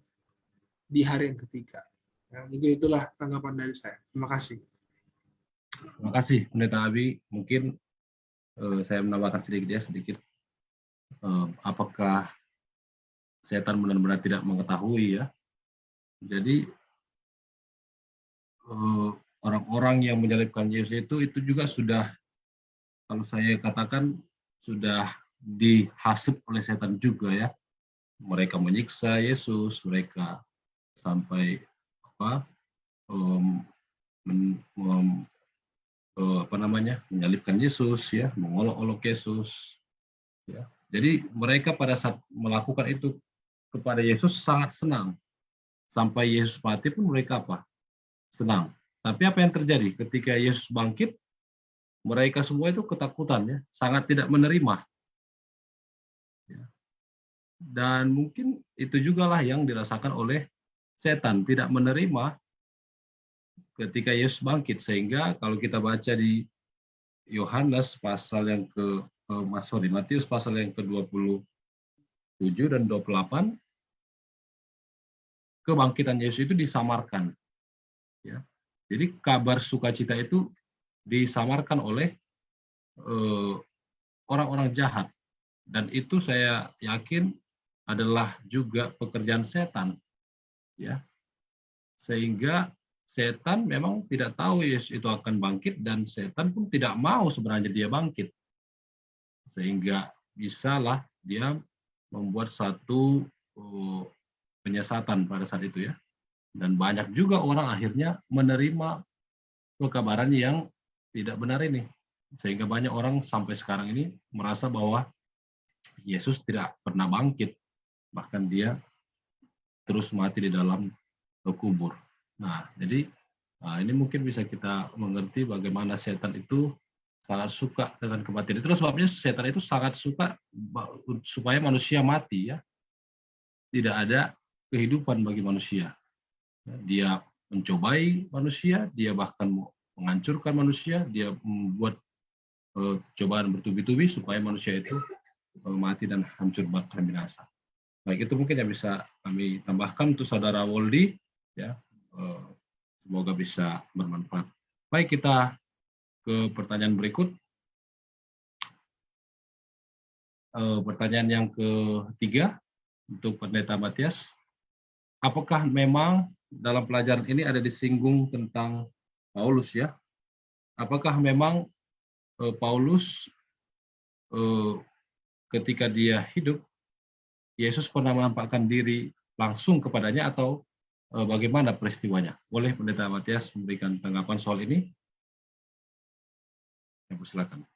di hari yang ketiga. Ya, mungkin itulah tanggapan dari saya. Terima kasih. Terima kasih, Pendeta Abi. Mungkin saya menambahkan sedikit. Apakah setan benar-benar tidak mengetahui ya? Jadi orang-orang yang menyalibkan Yesus itu juga sudah, kalau saya katakan, sudah dihasut oleh setan juga ya. Mereka menyiksa Yesus, mereka sampai menyalibkan Yesus ya, mengolok-olok Yesus ya. Jadi mereka pada saat melakukan itu kepada Yesus sangat senang. Sampai Yesus mati pun mereka senang. Tapi apa yang terjadi ketika Yesus bangkit? Mereka semua itu ketakutan ya, sangat tidak menerima. Ya. Dan mungkin itu jugalah yang dirasakan oleh setan, tidak menerima ketika Yesus bangkit. Sehingga kalau kita baca di Yohanes pasal yang Matius pasal yang ke-27 dan 28, kebangkitan Yesus itu disamarkan. Ya. Jadi kabar sukacita itu disamarkan oleh orang-orang jahat. Dan itu saya yakin adalah juga pekerjaan setan. Ya. Sehingga setan memang tidak tahu Yesus itu akan bangkit, dan setan pun tidak mau sebenarnya dia bangkit. Sehingga bisalah dia membuat satu penyesatan pada saat itu ya. Dan banyak juga orang akhirnya menerima kekabaran yang tidak benar ini. Sehingga banyak orang sampai sekarang ini merasa bahwa Yesus tidak pernah bangkit. Bahkan dia terus mati di dalam kubur. Nah, jadi ini mungkin bisa kita mengerti bagaimana setan itu sangat suka dengan kematian. Itu sebabnya setan itu sangat suka supaya manusia mati ya. Tidak ada kehidupan bagi manusia. Dia mencobai manusia, dia bahkan menghancurkan manusia, dia membuat cobaan bertubi-tubi supaya manusia itu mati dan hancur bakar binasa. Baik, itu mungkin yang bisa kami tambahkan untuk Saudara Woldi ya. Semoga bisa bermanfaat. Baik, kita ke pertanyaan berikut. Pertanyaan yang ketiga untuk Pendeta Matias. Apakah memang dalam pelajaran ini ada disinggung tentang Paulus ya? Apakah memang Paulus ketika dia hidup, Yesus pernah menampakkan diri langsung kepadanya atau bagaimana peristiwanya? Boleh Pendeta Matias memberikan tanggapan soal ini? Ya, silakan.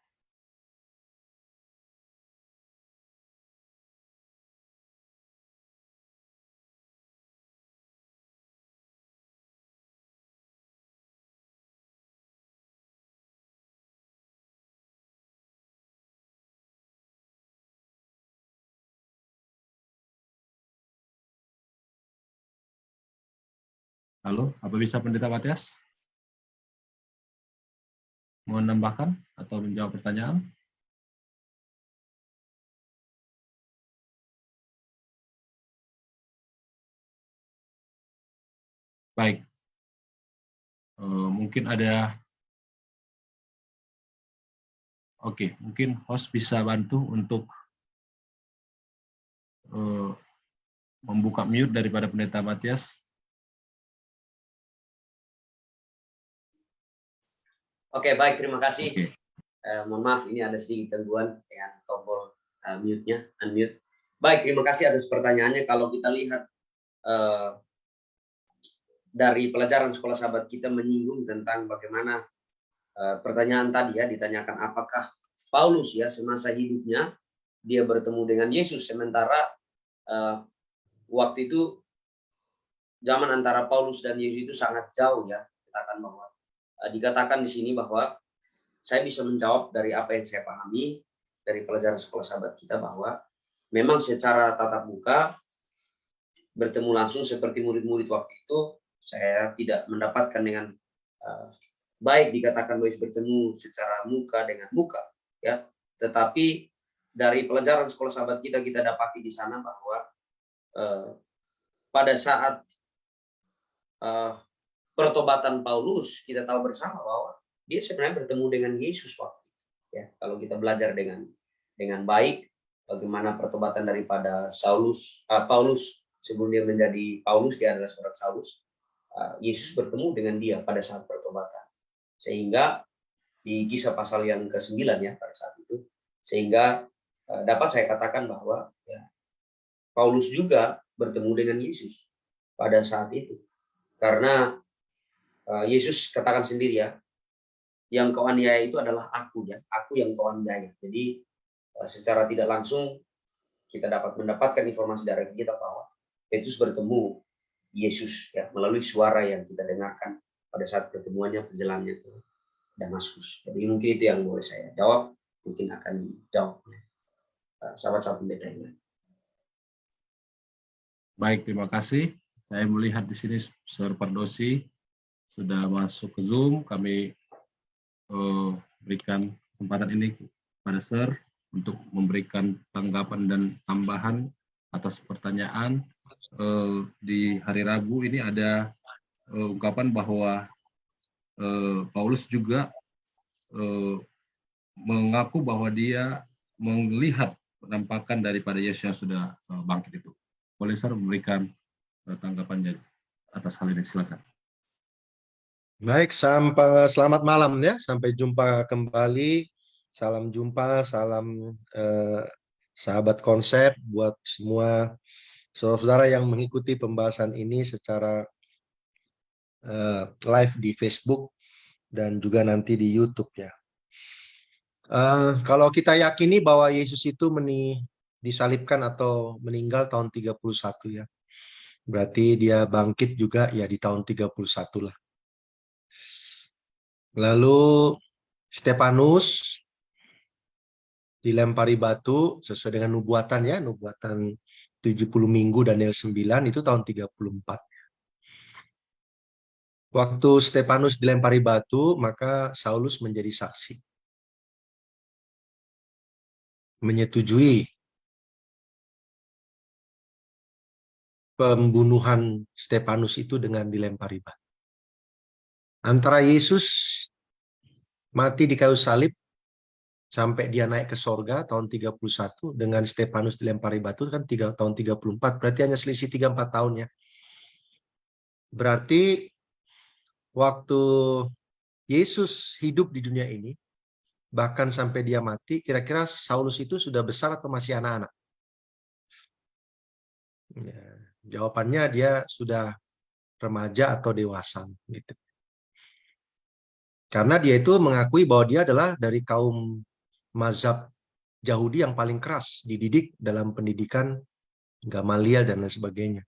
Halo, apa bisa Pendeta Matias mau menambahkan atau menjawab pertanyaan? Baik, mungkin ada, mungkin host bisa bantu untuk membuka mute daripada Pendeta Matias. Oke, baik, terima kasih. Oke. Mohon maaf, ini ada sedikit gangguan dengan tombol mute-nya, unmute. Baik, terima kasih atas pertanyaannya. Kalau kita lihat dari pelajaran sekolah sahabat, kita menyinggung tentang bagaimana pertanyaan tadi ya, ditanyakan apakah Paulus ya semasa hidupnya dia bertemu dengan Yesus, sementara waktu itu zaman antara Paulus dan Yesus itu sangat jauh ya. Dikatakan di sini bahwa saya bisa menjawab dari apa yang saya pahami dari pelajaran sekolah sahabat kita, bahwa memang secara tatap muka bertemu langsung seperti murid-murid waktu itu, saya tidak mendapatkan dengan baik dikatakan bahwa bertemu secara muka dengan muka, ya. Tetapi dari pelajaran sekolah sahabat kita dapati di sana bahwa pada saat pertobatan Paulus, kita tahu bersama bahwa dia sebenarnya bertemu dengan Yesus waktu itu, ya. Kalau kita belajar dengan baik bagaimana pertobatan daripada Paulus sebelum dia menjadi Paulus, dia adalah seorang Saulus. Yesus bertemu dengan dia pada saat pertobatan, sehingga di Kisah pasal yang ke-9 ya pada saat itu, sehingga dapat saya katakan bahwa ya, Paulus juga bertemu dengan Yesus pada saat itu, karena Yesus katakan sendiri ya, yang kau aniaya itu adalah aku, ya, aku yang kau aniaya. Jadi secara tidak langsung kita dapat mendapatkan informasi dari kita bahwa Petrus bertemu Yesus, ya, melalui suara yang kita dengarkan pada saat pertemuannya perjalanannya ke Damaskus. Jadi mungkin itu yang boleh saya jawab, mungkin akan dijawab oleh sahabat-sahabat pendeta yang lain. Baik, terima kasih. Saya melihat di sini Sir Pardosi sudah masuk ke Zoom. Kami berikan kesempatan ini pada Sir untuk memberikan tanggapan dan tambahan atas pertanyaan. Di hari Rabu ini ada ungkapan bahwa Paulus juga mengaku bahwa dia melihat penampakan daripada Yesus yang sudah bangkit itu. Boleh Sir memberikan tanggapannya atas hal ini, silakan. Baik, selamat malam ya, sampai jumpa kembali. Salam jumpa, salam sahabat konsep buat semua saudara-saudara yang mengikuti pembahasan ini secara live di Facebook dan juga nanti di YouTube ya. Kalau kita yakini bahwa Yesus itu disalibkan atau meninggal tahun 31 ya, berarti dia bangkit juga ya di tahun 31 lah. Lalu Stefanus dilempari batu sesuai dengan nubuatan ya, nubuatan 70 minggu Daniel 9 itu tahun 34. Waktu Stefanus dilempari batu, maka Saulus menjadi saksi. Menyetujui pembunuhan Stefanus itu dengan dilempari batu. Antara Yesus mati di kayu salib sampai dia naik ke sorga tahun 31 dengan Stefanus dilempari batu kan tahun 34, berarti hanya selisih 3-4 tahun ya. Berarti waktu Yesus hidup di dunia ini, bahkan sampai dia mati, kira-kira Saulus itu sudah besar atau masih anak-anak? Ya, jawabannya dia sudah remaja atau dewasa gitu. Karena dia itu mengakui bahwa dia adalah dari kaum mazhab Yahudi yang paling keras, dididik dalam pendidikan Gamaliel dan lain sebagainya.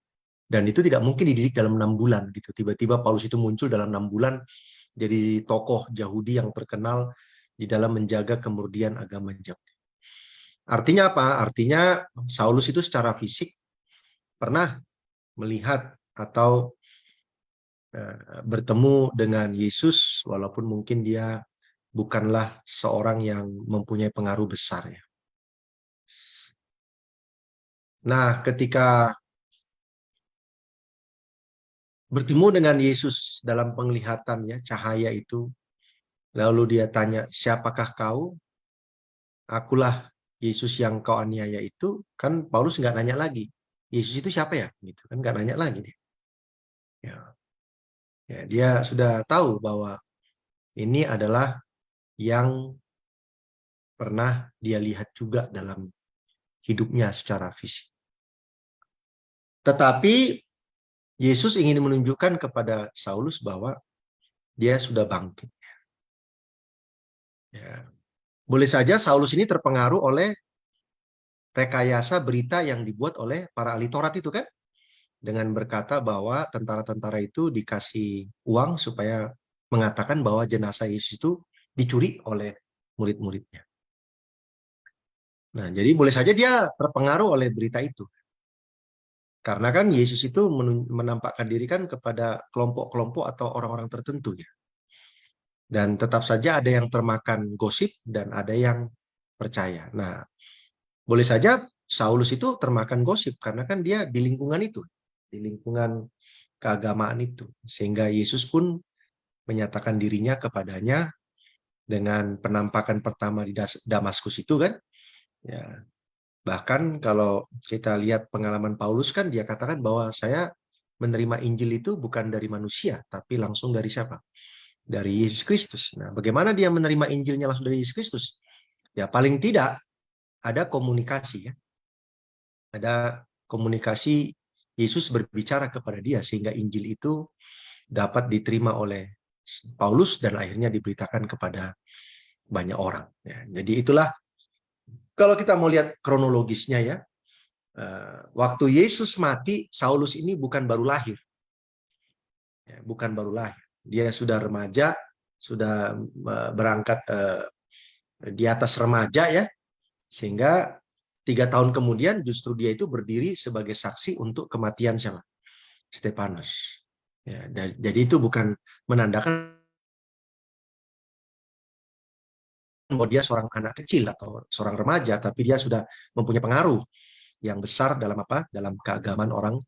Dan itu tidak mungkin dididik dalam 6 bulan gitu. Tiba-tiba Paulus itu muncul dalam 6 bulan jadi tokoh Yahudi yang terkenal di dalam menjaga kemurnian agama Yahudi. Artinya apa? Artinya Saulus itu secara fisik pernah melihat atau bertemu dengan Yesus, walaupun mungkin dia bukanlah seorang yang mempunyai pengaruh besar ya. Nah, ketika bertemu dengan Yesus dalam penglihatan ya, cahaya itu, lalu dia tanya, siapakah kau? Akulah Yesus yang kau aniaya itu. Kan Paulus nggak nanya lagi, Yesus itu siapa ya? Gitu kan, nggak nanya lagi dia. Ya, dia sudah tahu bahwa ini adalah yang pernah dia lihat juga dalam hidupnya secara fisik. Tetapi Yesus ingin menunjukkan kepada Saulus bahwa dia sudah bangkit. Ya. Boleh saja Saulus ini terpengaruh oleh rekayasa berita yang dibuat oleh para ahli Taurat itu kan, dengan berkata bahwa tentara-tentara itu dikasih uang supaya mengatakan bahwa jenazah Yesus itu dicuri oleh murid-muridnya. Nah, jadi boleh saja dia terpengaruh oleh berita itu. Karena kan Yesus itu menampakkan diri kan kepada kelompok-kelompok atau orang-orang tertentu ya. Dan tetap saja ada yang termakan gosip dan ada yang percaya. Nah, boleh saja Saulus itu termakan gosip karena kan dia di lingkungan itu, di lingkungan keagamaan itu. Sehingga Yesus pun menyatakan dirinya kepadanya dengan penampakan pertama di Damaskus itu kan. Ya, bahkan kalau kita lihat pengalaman Paulus kan dia katakan bahwa saya menerima Injil itu bukan dari manusia, tapi langsung dari siapa? Dari Yesus Kristus. Nah, bagaimana dia menerima Injilnya langsung dari Yesus Kristus? Ya, paling tidak ada komunikasi ya. Ada komunikasi Yesus berbicara kepada dia sehingga Injil itu dapat diterima oleh Paulus dan akhirnya diberitakan kepada banyak orang. Ya, jadi itulah kalau kita mau lihat kronologisnya ya, waktu Yesus mati, Saulus ini bukan baru lahir. Ya, bukan baru lahir. Dia sudah remaja, sudah berangkat di atas remaja ya, sehingga 3 tahun kemudian justru dia itu berdiri sebagai saksi untuk kematian siapa? Stefanus. Ya, jadi itu bukan menandakan bahwa dia seorang anak kecil atau seorang remaja, tapi dia sudah mempunyai pengaruh yang besar dalam apa? Dalam keagamaan orang.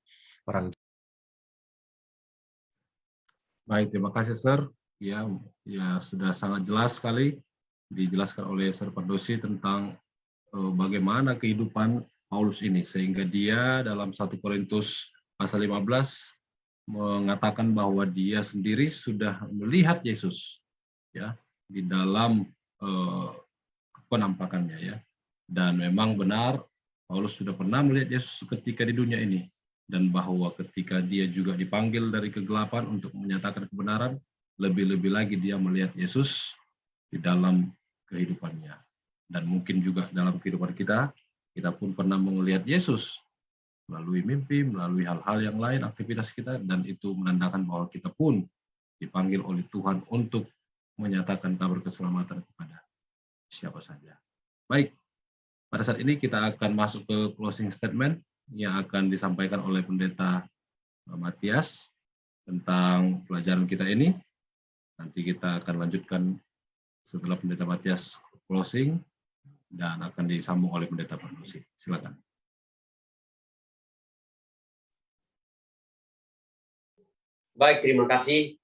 Baik, terima kasih, Sir. Ya, sudah sangat jelas sekali dijelaskan oleh Sir Pardosi tentang bagaimana kehidupan Paulus ini, sehingga dia dalam 1 Korintus pasal 15 mengatakan bahwa dia sendiri sudah melihat Yesus ya di dalam penampakannya ya. Dan memang benar Paulus sudah pernah melihat Yesus ketika di dunia ini, dan bahwa ketika dia juga dipanggil dari kegelapan untuk menyatakan kebenaran, lebih-lebih lagi dia melihat Yesus di dalam kehidupannya. Dan mungkin juga dalam kehidupan kita pun pernah melihat Yesus melalui mimpi, melalui hal-hal yang lain, aktivitas kita, dan itu menandakan bahwa kita pun dipanggil oleh Tuhan untuk menyatakan kabar keselamatan kepada siapa saja. Baik, pada saat ini kita akan masuk ke closing statement yang akan disampaikan oleh Pendeta Matias tentang pelajaran kita ini. Nanti kita akan lanjutkan setelah Pendeta Matias closing dan akan disambung oleh Pendeta Pardosi. Silakan. Baik, terima kasih.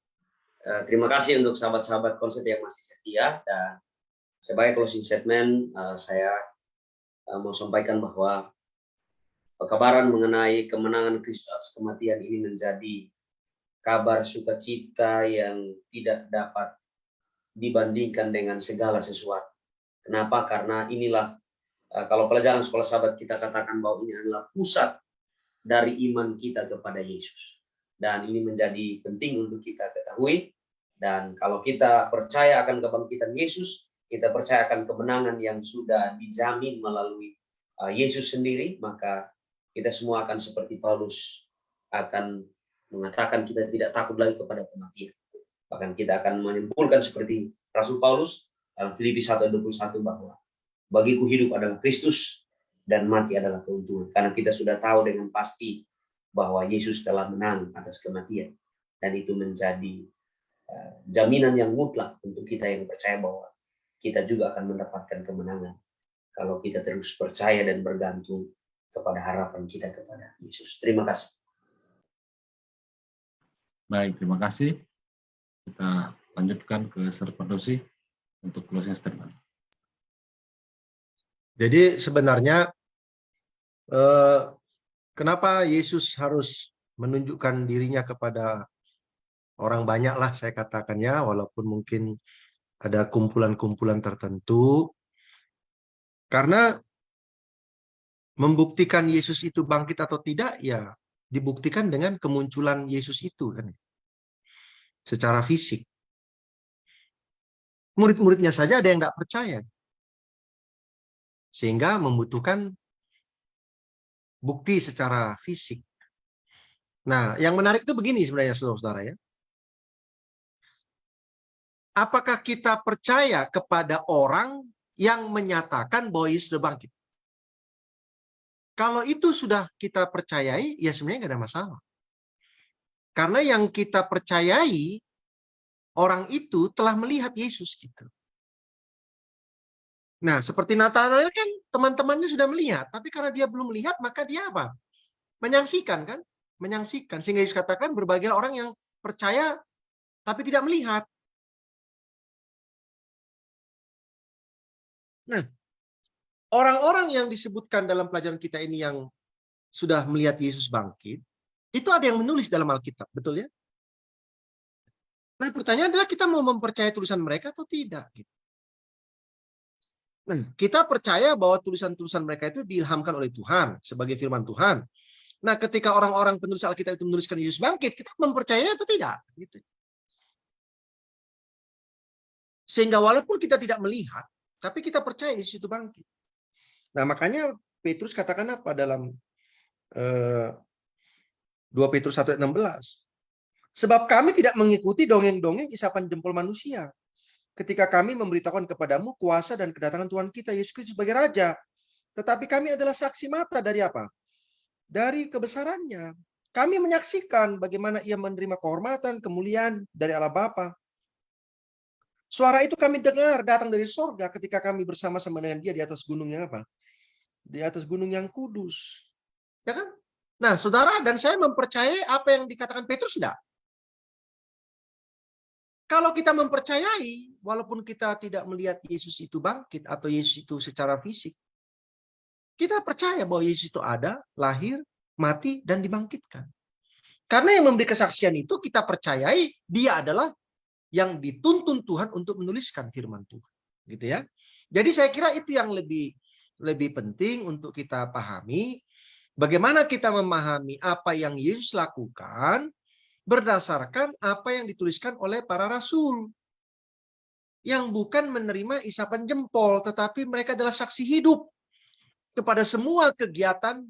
Terima kasih untuk sahabat-sahabat konsep yang masih setia. Dan sebagai closing statement, saya mau sampaikan bahwa kabaran mengenai kemenangan Kristus atas kematian ini menjadi kabar sukacita yang tidak dapat dibandingkan dengan segala sesuatu. Kenapa? Karena inilah, kalau pelajaran sekolah sahabat kita katakan bahwa ini adalah pusat dari iman kita kepada Yesus. Dan ini menjadi penting untuk kita ketahui. Dan kalau kita percaya akan kebangkitan Yesus, kita percaya akan kemenangan yang sudah dijamin melalui Yesus sendiri, maka kita semua akan seperti Paulus, akan mengatakan kita tidak takut lagi kepada kematian. Bahkan kita akan menyimpulkan seperti Rasul Paulus dalam Filipi 1:21 bahwa bagiku hidup adalah Kristus dan mati adalah keuntungan. Karena kita sudah tahu dengan pasti bahwa Yesus telah menang atas kematian. Dan itu menjadi jaminan yang mutlak untuk kita yang percaya bahwa kita juga akan mendapatkan kemenangan kalau kita terus percaya dan bergantung kepada harapan kita kepada Yesus. Terima kasih. Baik, terima kasih. Kita lanjutkan ke Sir Pardosi untuk closing statement. Jadi sebenarnya kenapa Yesus harus menunjukkan dirinya kepada orang banyak lah saya katakan ya, walaupun mungkin ada kumpulan-kumpulan tertentu. Karena membuktikan Yesus itu bangkit atau tidak, ya dibuktikan dengan kemunculan Yesus itu kan, secara fisik. Murid-muridnya saja ada yang tidak percaya, sehingga membutuhkan bukti secara fisik. Nah, yang menarik itu begini sebenarnya saudara-saudara ya. apakah kita percaya kepada orang yang menyatakan bahwa Yesus sudah bangkit? Kalau itu sudah kita percayai, ya sebenarnya nggak ada masalah. Karena yang kita percayai, orang itu telah melihat Yesus gitu. Nah, seperti Nathanael kan teman-temannya sudah melihat, tapi karena dia belum melihat, maka dia apa? Menyaksikan kan? Menyaksikan. Sehingga Yesus katakan berbagai orang yang percaya tapi tidak melihat. Nah, orang-orang yang disebutkan dalam pelajaran kita ini yang sudah melihat Yesus bangkit, itu ada yang menulis dalam Alkitab, betul ya? Nah, pertanyaan adalah kita mau mempercayai tulisan mereka atau tidak? Nah, kita percaya bahwa tulisan-tulisan mereka itu diilhamkan oleh Tuhan sebagai firman Tuhan. Nah, ketika orang-orang penulis Alkitab itu menuliskan Yesus bangkit, kita mempercayai atau tidak? Gitu. Sehingga walaupun kita tidak melihat, tapi kita percaya Yesus itu bangkit. Nah, makanya Petrus katakan apa dalam 2 Petrus 1:16? Sebab kami tidak mengikuti dongeng-dongeng isapan jempol manusia. Ketika kami memberitahukan kepadamu kuasa dan kedatangan Tuhan kita Yesus Kristus sebagai Raja. Tetapi kami adalah saksi mata dari apa? Dari kebesarannya. Kami menyaksikan bagaimana ia menerima kehormatan, kemuliaan dari Allah Bapa. Suara itu kami dengar datang dari sorga ketika kami bersama-sama dengan dia di atas gunung yang apa? Di atas gunung yang kudus. Ya kan? Nah, saudara dan saya mempercayai apa yang dikatakan Petrus tidak? Kalau kita mempercayai, walaupun kita tidak melihat Yesus itu bangkit atau Yesus itu secara fisik, kita percaya bahwa Yesus itu ada, lahir, mati, dan dibangkitkan. Karena yang memberi kesaksian itu kita percayai dia adalah yang dituntun Tuhan untuk menuliskan firman Tuhan, gitu ya. Jadi saya kira itu yang lebih penting untuk kita pahami. Bagaimana kita memahami apa yang Yesus lakukan berdasarkan apa yang dituliskan oleh para rasul yang bukan menerima isapan jempol, tetapi mereka adalah saksi hidup kepada semua kegiatan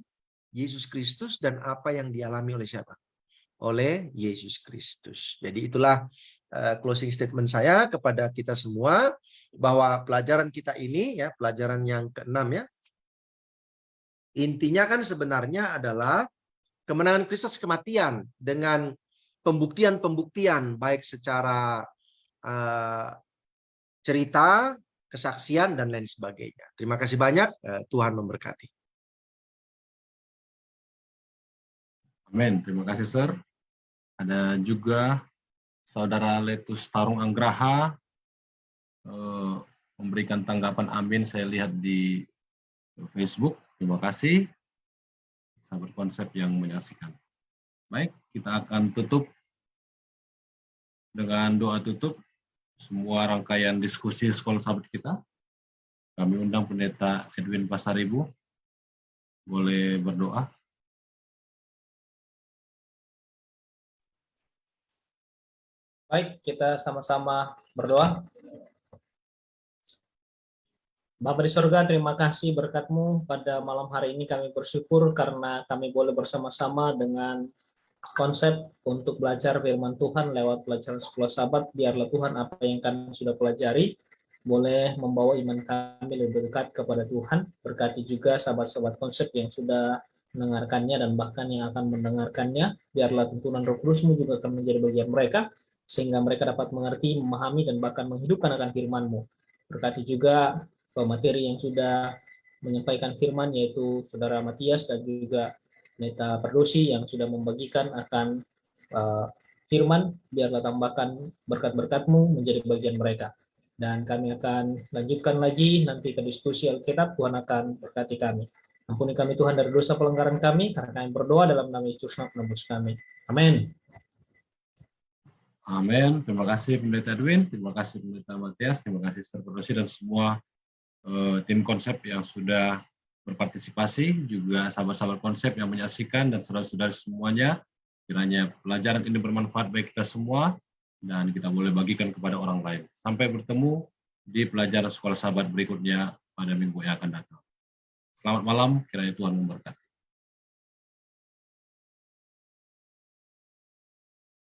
Yesus Kristus dan apa yang dialami oleh siapa? Oleh Yesus Kristus. Jadi itulah closing statement saya kepada kita semua bahwa pelajaran kita ini ya, pelajaran yang ke-6 ya. Intinya kan sebenarnya adalah kemenangan Kristus kematian dengan pembuktian-pembuktian baik secara cerita, kesaksian, dan lain sebagainya. Terima kasih banyak. Tuhan memberkati. Amin. Terima kasih, Sir. Ada juga Saudara Letus Tarung Anggraha memberikan tanggapan amin. Saya lihat di Facebook. Terima kasih. Sahabat konsep yang menyaksikan. Baik, kita akan tutup dengan doa tutup semua rangkaian diskusi sekolah sahabat kita. Kami undang Pendeta Edwin Pasaribu. Boleh berdoa. Baik, kita sama-sama berdoa. Bapa di surga, terima kasih berkat-Mu pada malam hari ini. Kami bersyukur karena kami boleh bersama-sama dengan konsep untuk belajar firman Tuhan lewat pelajaran sekolah sahabat. Biarlah Tuhan apa yang kami sudah pelajari boleh membawa iman kami lebih dekat kepada Tuhan. Berkati juga sahabat-sahabat konsep yang sudah mendengarkannya dan bahkan yang akan mendengarkannya. Biarlah tuntunan Roh Kudus-Mu juga akan menjadi bagian mereka, sehingga mereka dapat mengerti, memahami, dan bahkan menghidupkan akan firman-Mu. Berkati juga pemateri yang sudah menyampaikan firman, yaitu Saudara Matias dan juga Pendeta Perdosi yang sudah membagikan akan firman. Biarlah tambahkan berkat-berkat-Mu menjadi bagian mereka. Dan kami akan lanjutkan lagi nanti ke diskusi Alkitab. Tuhan akan berkati kami. Ampuni kami Tuhan dari dosa pelanggaran kami, karena kami berdoa dalam nama Yesus penebus kami. Amin. Amin. Terima kasih Pendeta Edwin, terima kasih Pendeta Matias, terima kasih Sir Perdosi dan semua tim konsep yang sudah berpartisipasi, juga sahabat-sahabat konsep yang menyaksikan, dan saudara-saudari semuanya. Kiranya pelajaran ini bermanfaat bagi kita semua, dan kita boleh bagikan kepada orang lain. Sampai bertemu di pelajaran sekolah sahabat berikutnya pada minggu yang akan datang. Selamat malam, kiranya Tuhan memberkati.